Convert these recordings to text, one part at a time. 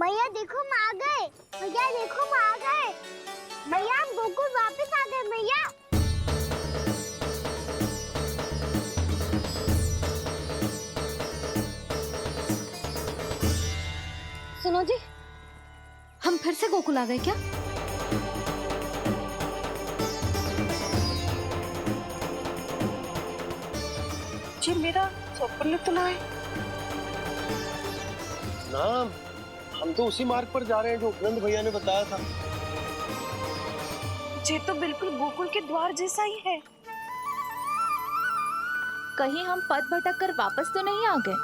भैया देखो हम आ गए। भैया देखो हम आ गए। भैया हम गोकुल वापस आ गए भैया। सुनो जी, हम फिर से गोकुल आ गए क्या? जी मेरा स्वप्न तो ना है। ना, हम तो उसी मार्ग पर जा रहे हैं जो उपनंद भैया ने बताया था। ये तो बिल्कुल गोकुल के द्वार जैसा ही है। कहीं हम पथ भटक कर वापस तो नहीं आ गए?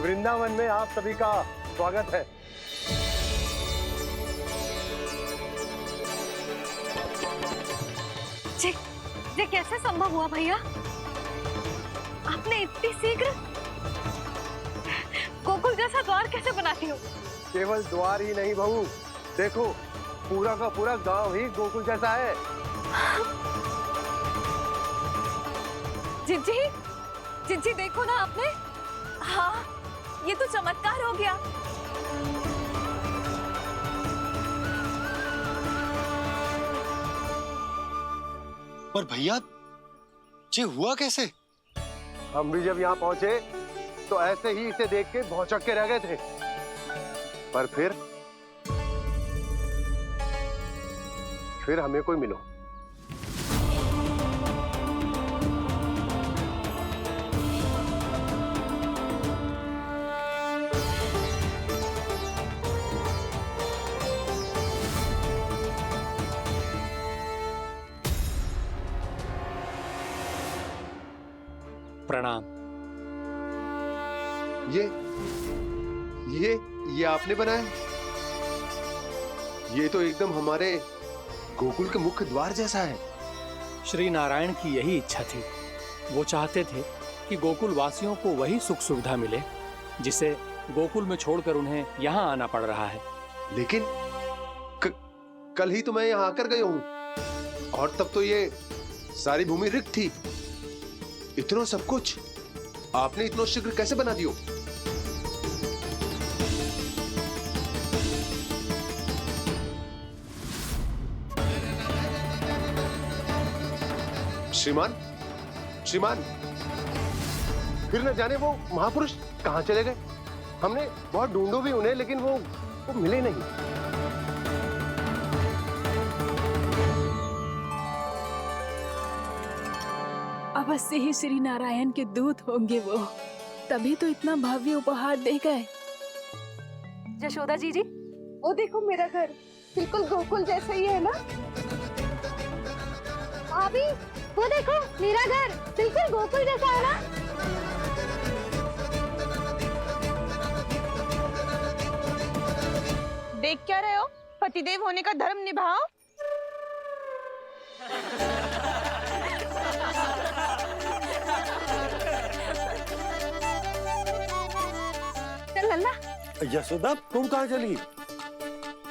वृंदावन में आप सभी का स्वागत है। ये कैसे संभव हुआ भैया? आपने इतनी शीघ्र गोकुल जैसा द्वार कैसे बनाती हो? केवल द्वार ही नहीं बहू, देखो पूरा का पूरा गांव ही गोकुल जैसा है। जिज्जी, जिज्जी देखो ना आपने। हाँ, ये तो चमत्कार हो गया। पर भैया ये हुआ कैसे? हम भी जब यहाँ पहुंचे तो ऐसे ही इसे देख के भौचक्के के रह गए थे, पर फिर हमें कोई मिलो। प्रणाम। ये आपने बनाया? ये तो एकदम हमारे गोकुल के मुख्य द्वार जैसा है। श्री नारायण की यही इच्छा थी। वो चाहते थे कि गोकुल वासियों को वही सुख सुविधा मिले जिसे गोकुल में छोड़कर उन्हें यहाँ आना पड़ रहा है। लेकिन कल ही तो मैं यहाँ आकर गया हूँ और तब तो ये सारी भूमि रिक्त थी। इतना सब कुछ आपने इतना शीघ्र कैसे बना दियो? श्रीमान, श्रीमान, फिर न जाने वो महापुरुष कहाँ चले गए। हमने बहुत ढूंढो भी उन्हें, लेकिन वो मिले नहीं। अवश्य ही श्री नारायण के दूत होंगे वो, तभी तो इतना भव्य उपहार दे गए। यशोदा जी, वो देखो मेरा घर बिल्कुल गोकुल जैसा ही है ना? भाभी वो देखो मेरा घर बिल्कुल गोकुल जैसा है ना? देख क्या रहे हो? पतिदेव होने का धर्म निभाओ। चल लल्ला, यशोदा तुम कहाँ चली?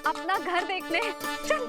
अपना घर देखने चल।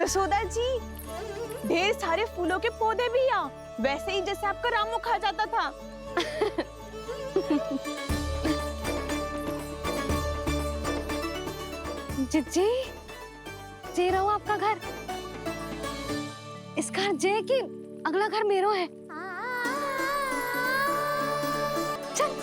यशोदा जी, ढेर सारे फूलों के पौधे भी यहाँ, वैसे ही जैसे आपका रामू खा जाता था। जिज्जी, जे रहो आपका घर। इस घर जे की अगला घर मेरो है। चल।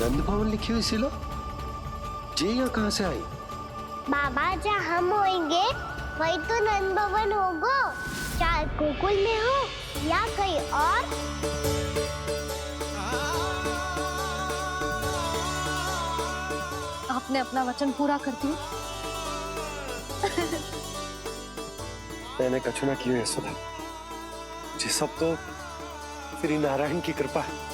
नंद भवन लिखी हुई सिला, जे यहाँ कहाँ से आई? बाबा, जहाँ हम होंगे वही तो नंद भवन होगा। चाहे गोकुल में हो या कहीं और। आपने अपना वचन पूरा कर दिया। मैंने कछु ना किया यशोदा, ये सब तो श्री नारायण की कृपा है।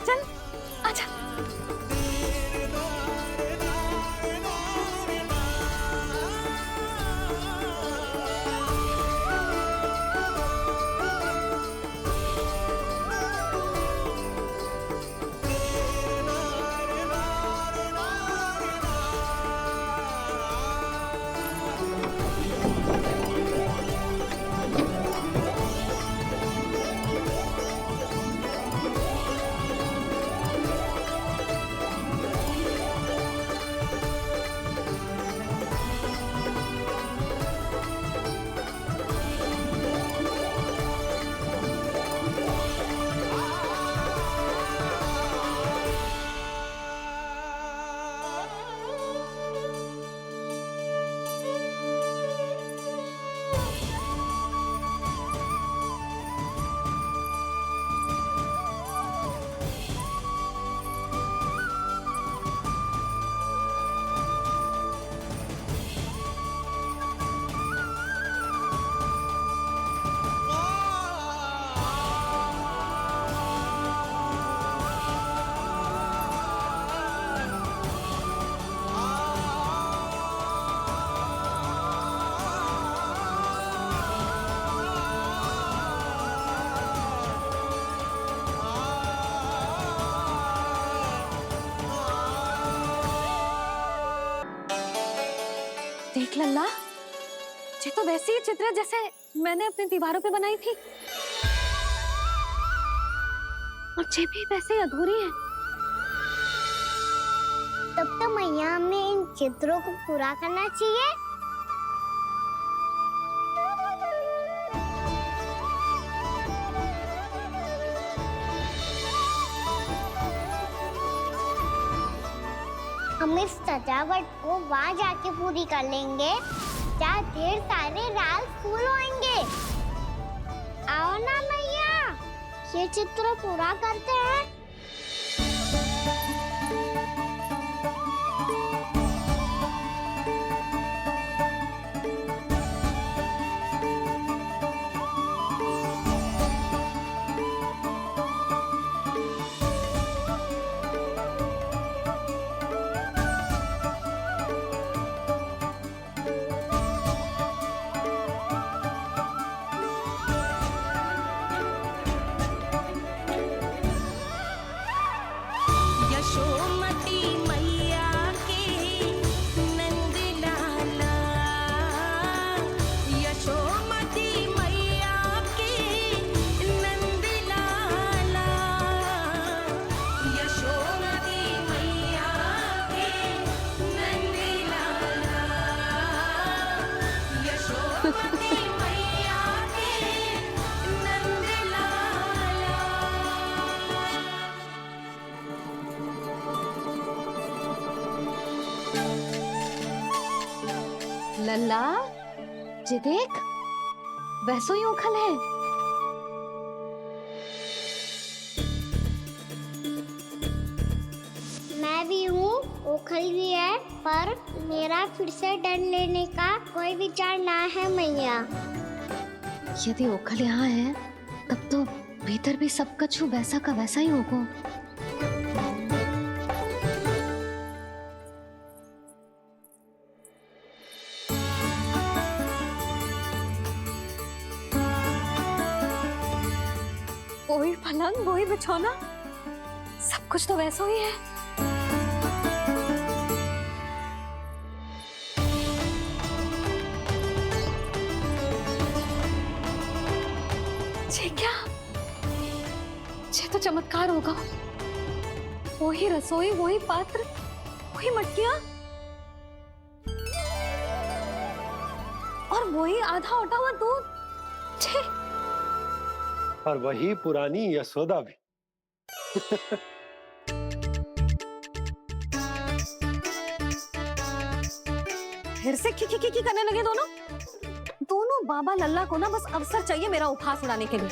चल, आजा। देख लल्ला, ये तो वैसी ही चित्र है जैसे मैंने अपनी दीवारों पे बनाई थी, और ये भी वैसे ही अधूरी है। तब तो मैया हमें इन चित्रों को पूरा करना चाहिए। हम इस सजावट को वहाँ जाके पूरी कर लेंगे जहाँ ढेर सारे लाल फूल होंगे। आओ ना मैया, ये चित्र पूरा करते हैं। लल्ला, ये देख, वैसो ही उखल है। मैं भी हूँ ओखल भी है, पर मेरा फिर से डर लेने का कोई विचार ना है मैया। यदि ओखल यहाँ है तब तो भीतर भी सब कछु वैसा का वैसा ही होगा। वही पलंग, वही बिछौना, सब कुछ तो वैसा ही है। ये क्या? ये तो चमत्कार होगा। वही रसोई, वही पात्र, वही मटकियां और वही आधा उटा हुआ दूध। छे! और वही पुरानी यशोदा भी। फिर से की करने लगे दोनों बाबा लल्ला को ना बस अवसर चाहिए मेरा उपहास उड़ाने के लिए।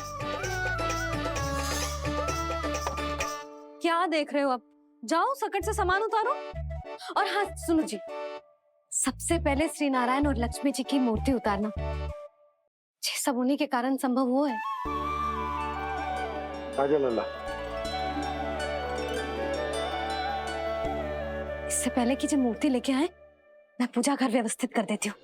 क्या देख रहे हो? अब जाओ सकट से सामान उतारो। और हाँ सुनो जी, सबसे पहले श्री नारायण और लक्ष्मी जी की मूर्ति उतारना। ये सब उन्हीं के कारण संभव हुआ है। आजा लल्ला। इससे पहले कि जो मूर्ति लेके आए, मैं पूजा घर व्यवस्थित कर देती हूँ।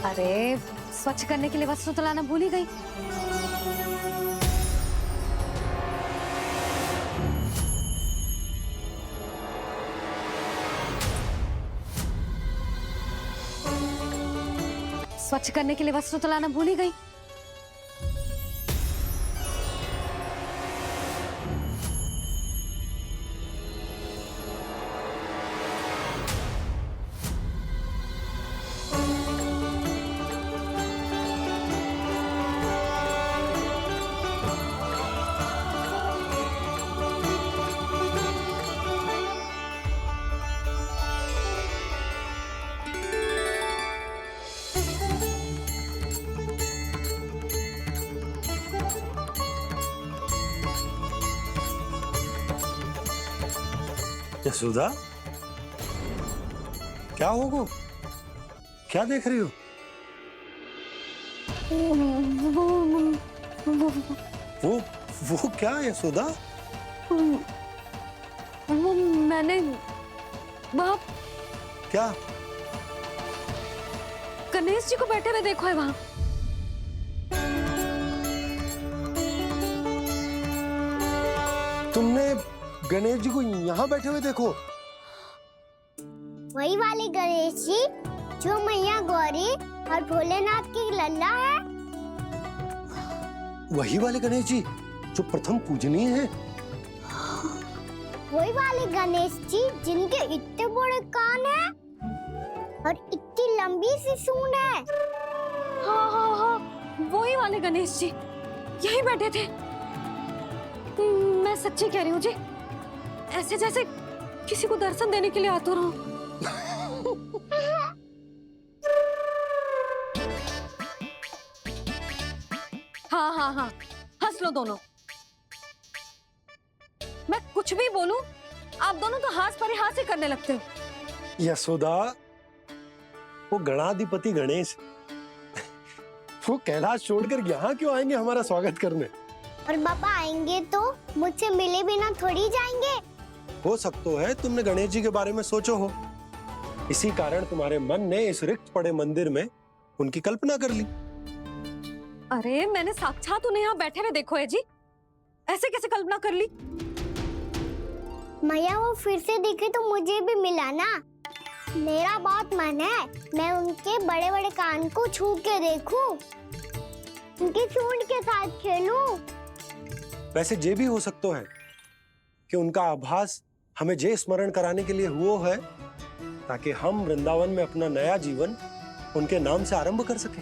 अरे स्वच्छ करने के लिए वस्त्र तो लाना भूल ही गई। स्वच्छ करने के लिए वस्त्र तो लाना भूल ही गई। यशोदा, क्या होगा? क्या देख रही हो? वो क्या यशोदा? वो मैंने बाप क्या? गणेश जी को बैठे हुए देखो है वहां। तुमने गणेश जी को यहाँ बैठे हुए देखो? वही वाले गणेश जी जो मैया गौरी और भोलेनाथ की लल्ला है। वही वाले गणेश जी जो प्रथम पूजनीय है। वही वाले गणेश जी जिनके इतने बड़े कान हैं और इतनी लंबी सी सूंड है। हाँ हाँ हाँ, वही वाले गणेश जी यही बैठे थे। मैं सच्ची कह रही हूँ जी, ऐसे जैसे किसी को दर्शन देने के लिए आतुर हूँ। हाँ हाँ हाँ, हंस लो दोनों। मैं कुछ भी बोलूं, आप दोनों तो हास परिहास ही करने लगते हो। यशोदा, वो गणाधिपति गणेश वो कैलाश छोड़कर यहाँ क्यों आएंगे हमारा स्वागत करने? और पापा आएंगे तो मुझसे मिले बिना थोड़ी जाएंगे। हो सकता है तुमने गणेश जी के बारे में सोचो हो, इसी कारण तुम्हारे मन ने इस रिक्त पड़े मंदिर में उनकी कल्पना कर ली। अरे मैंने साक्षात उन्हें यहाँ बैठे हुए देखो है जी, ऐसे कैसे कल्पना कर ली? मैया वो फिर से दिखे तो मुझे भी मिला ना। मेरा बहुत मन है मैं उनके बड़े बड़े कान को छू के देखूं, उनकी सूंड के साथ खेलूं। वैसे ये भी हो सकता है कि उनका आभास हमें जे स्मरण कराने के लिए हुआ है ताकि हम वृंदावन में अपना नया जीवन उनके नाम से आरंभ कर सके।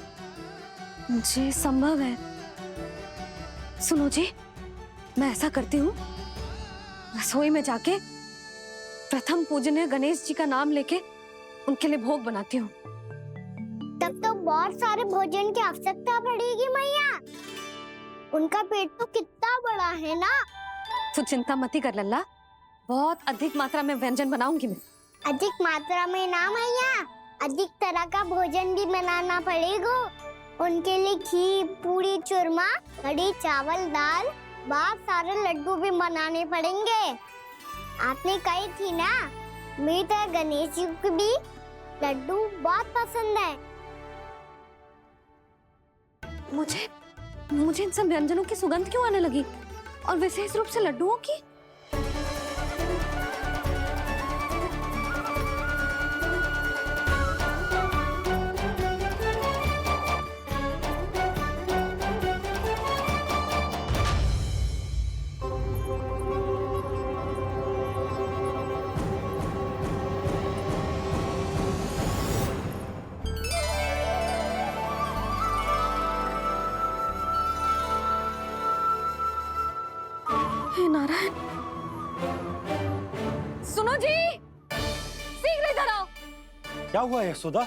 जी संभव है। सुनो जी, मैं ऐसा करती हूँ, रसोई में जाके प्रथम पूजनीय गणेश जी का नाम लेके उनके लिए भोग बनाती हूँ। तब तो बहुत सारे भोजन की आवश्यकता पड़ेगी मैया। उनका पेट तो कितना बड़ा है ना। तू चिंता मती कर लल्ला, बहुत अधिक मात्रा में व्यंजन बनाऊंगी मैं। अधिक मात्रा में ना मैया, अधिक तरह का भोजन भी बनाना पड़ेगा। उनके लिए खीर, पूरी, चूरमा, कढ़ी, चावल, दाल, बहुत सारे लड्डू भी बनाने पड़ेंगे। आपने कही थी ना, मेरी तरह गणेश जी को भी लड्डू बहुत पसंद है। मुझे इन सब व्यंजनों की सुगंध क्यों आने लगी, और विशेष रूप से लड्डुओं की? हे नारायण, सुनो जी, शीघ्र इधर आओ। क्या हुआ यशोदा?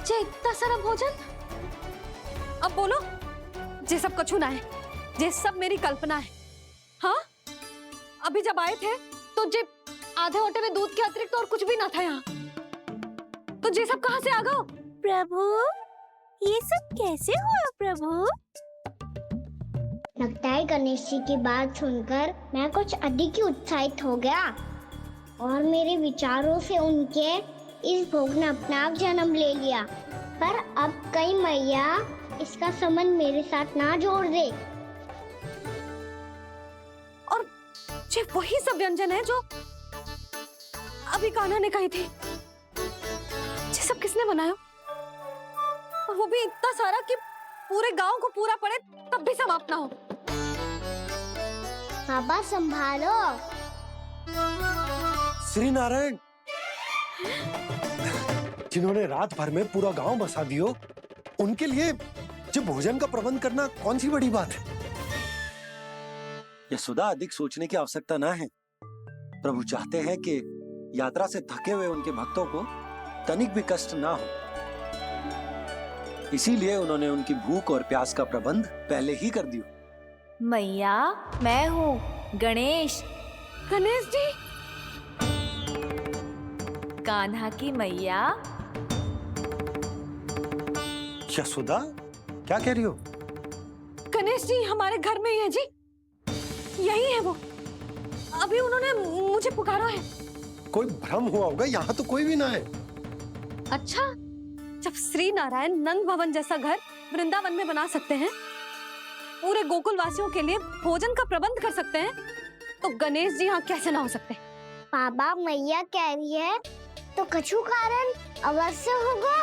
जे इतना सारा भोजन, अब बोलो, जे सब कछु ना है, जे सब मेरी कल्पना है। हाँ, अभी जब आए थे तो जे आधे ओटे में दूध के अतिरिक्त और कुछ भी ना था यहाँ, तो जे सब कहाँ से आ गए? प्रभु, ये सब कैसे हुआ प्रभु? लगता है गणेश जी की बात सुनकर मैं कुछ अधिक ही उत्साहित हो गया और मेरे विचारों से उनके इस भोग ने अपना आप जन्म ले लिया। पर अब कहीं मैया इसका संबंध मेरे साथ ना जोड़ दे। और जे वही सब व्यंजन है जो अभी कान्हा ने कही थी, ये सब किसने बनाया? और वो भी इतना सारा कि पूरे गांव को पूरा पड़े तब भी समाप्त ना हो। बाबा संभालो। श्री नारायण, जिन्होंने रात भर में पूरा गांव बसा दियो, उनके लिए जो भोजन का प्रबंध करना कौन सी बड़ी बात है? यशोदा, अधिक सोचने की आवश्यकता ना है। प्रभु चाहते हैं कि यात्रा से थके हुए उनके भक्तों को तनिक भी कष्ट ना हो, इसीलिए उन्होंने उनकी भूख और प्यास का प्रबंध पहले ही कर दिया। मैया, मैं हूँ गणेश। गणेश जी, कान्हा की मैया। यशोदा, क्या कह रही हो? गणेश जी हमारे घर में ही है जी, यही है वो। अभी उन्होंने मुझे पुकारा है। कोई भ्रम हुआ होगा, यहाँ तो कोई भी ना है। अच्छा, जब श्री नारायण नंद भवन जैसा घर वृंदावन में बना सकते हैं, पूरे गोकुल वासियों के लिए भोजन का प्रबंध कर सकते हैं, तो गणेश जी यहाँ कैसे ना हो सकते? बाबा, मैया कह रही है तो कछु कारण अवश्य होगा।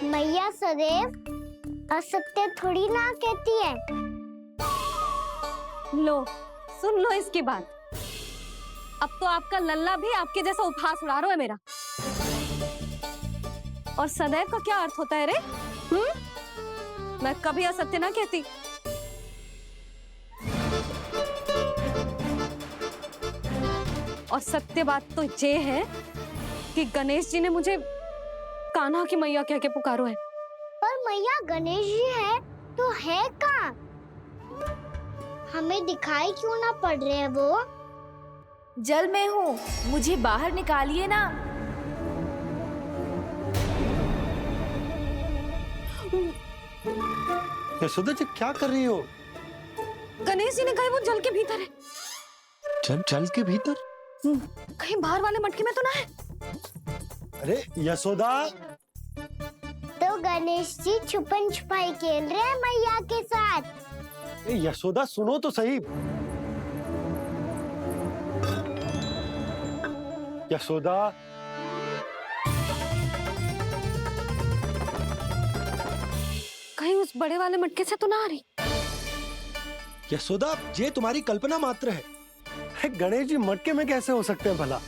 मैया सदैव असत्य थोड़ी ना कहती है। लो, सुन लो इसकी बात। अब तो आपका लल्ला भी आपके जैसा उपहास उड़ा रहा है मेरा। और सदैव का क्या अर्थ होता है रे? मैं कभी असत्य ना कहती। और सत्य बात तो ये है कि गणेश जी ने मुझे कान्हा की मैया कह के पुकारो है। पर मैया गणेश जी है तो है कहाँ? हमें दिखाई क्यों ना पड़ रहे हैं वो? जल में हूँ, मुझे बाहर निकालिए ना। यशोदा जी, क्या कर रही हो? गणेश जी ने कहा वो जल के भीतर है। जल के भीतर? कहीं बाहर वाले मटके में तो ना है? अरे यशोदा! तो गणेश जी छुपन छुपाई खेल रहे हैं मैया के साथ। यशोदा, सुनो तो सही। यशोदा, कहीं उस बड़े वाले मटके से तो ना आ रही? यशोदा, ये तुम्हारी कल्पना मात्र है। गणेश जी मटके में कैसे हो सकते हैं भला?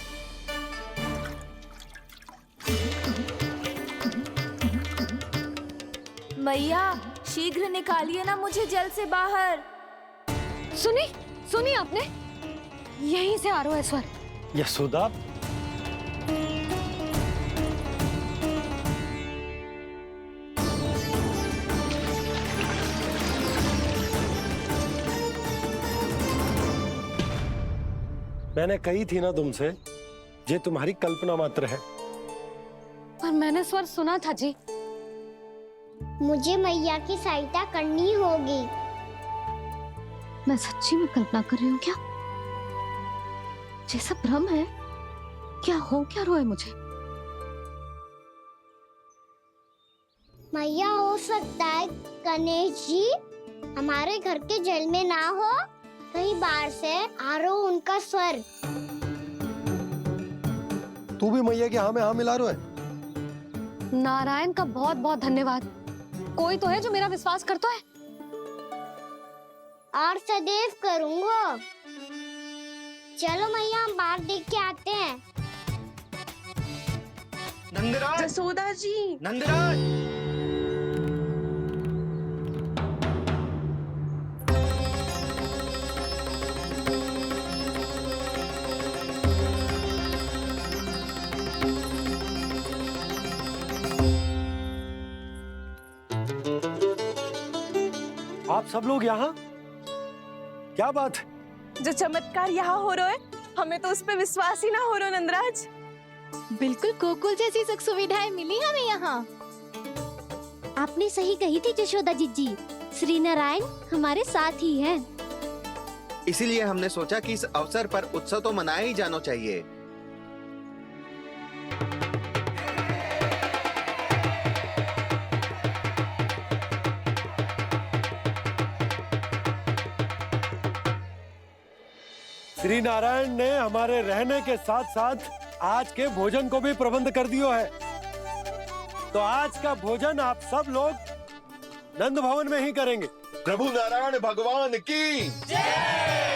मैया शीघ्र निकालिए ना मुझे जल से बाहर। सुनी आपने? यहीं से आ रहा है स्वर। यशोदा, मैंने कही थी ना तुमसे, ये तुम्हारी कल्पना मात्र है। पर मैंने स्वर सुना था जी। मुझे मैया की सहायता करनी होगी। मैं सच्ची में कल्पना कर रही हूँ क्या? जैसा भ्रम है क्या? हो क्या रहा है मुझे? मैया, हो सकता है गणेश जी हमारे घर के जल में ना हो, कहीं बाहर से आ रहा हो उनका स्वर। तू भी मैया के हाँ में हाँ मिला रहा है। नारायण का बहुत बहुत धन्यवाद। कोई तो है जो मेरा विश्वास करता है। और सदैव करूंगा। चलो मैया, हम बाहर देख के आते हैं। नंदराज, जसोदा जी। नंदराज। आप सब लोग यहाँ? क्या बात है? जो चमत्कार यहाँ हो रहा है, हमें तो उस पे विश्वास ही ना हो रहा नंदराज। बिल्कुल गोकुल जैसी सुख सुविधाएं मिली हमें यहाँ। आपने सही कही थी यशोदा जीजी, श्री नारायण हमारे साथ ही हैं। इसीलिए हमने सोचा कि इस अवसर पर उत्सव तो मनाया ही जाना चाहिए। श्री नारायण ने हमारे रहने के साथ साथ आज के भोजन को भी प्रबंध कर दियो है। तो आज का भोजन आप सब लोग नंद भवन में ही करेंगे। प्रभु नारायण भगवान की जय।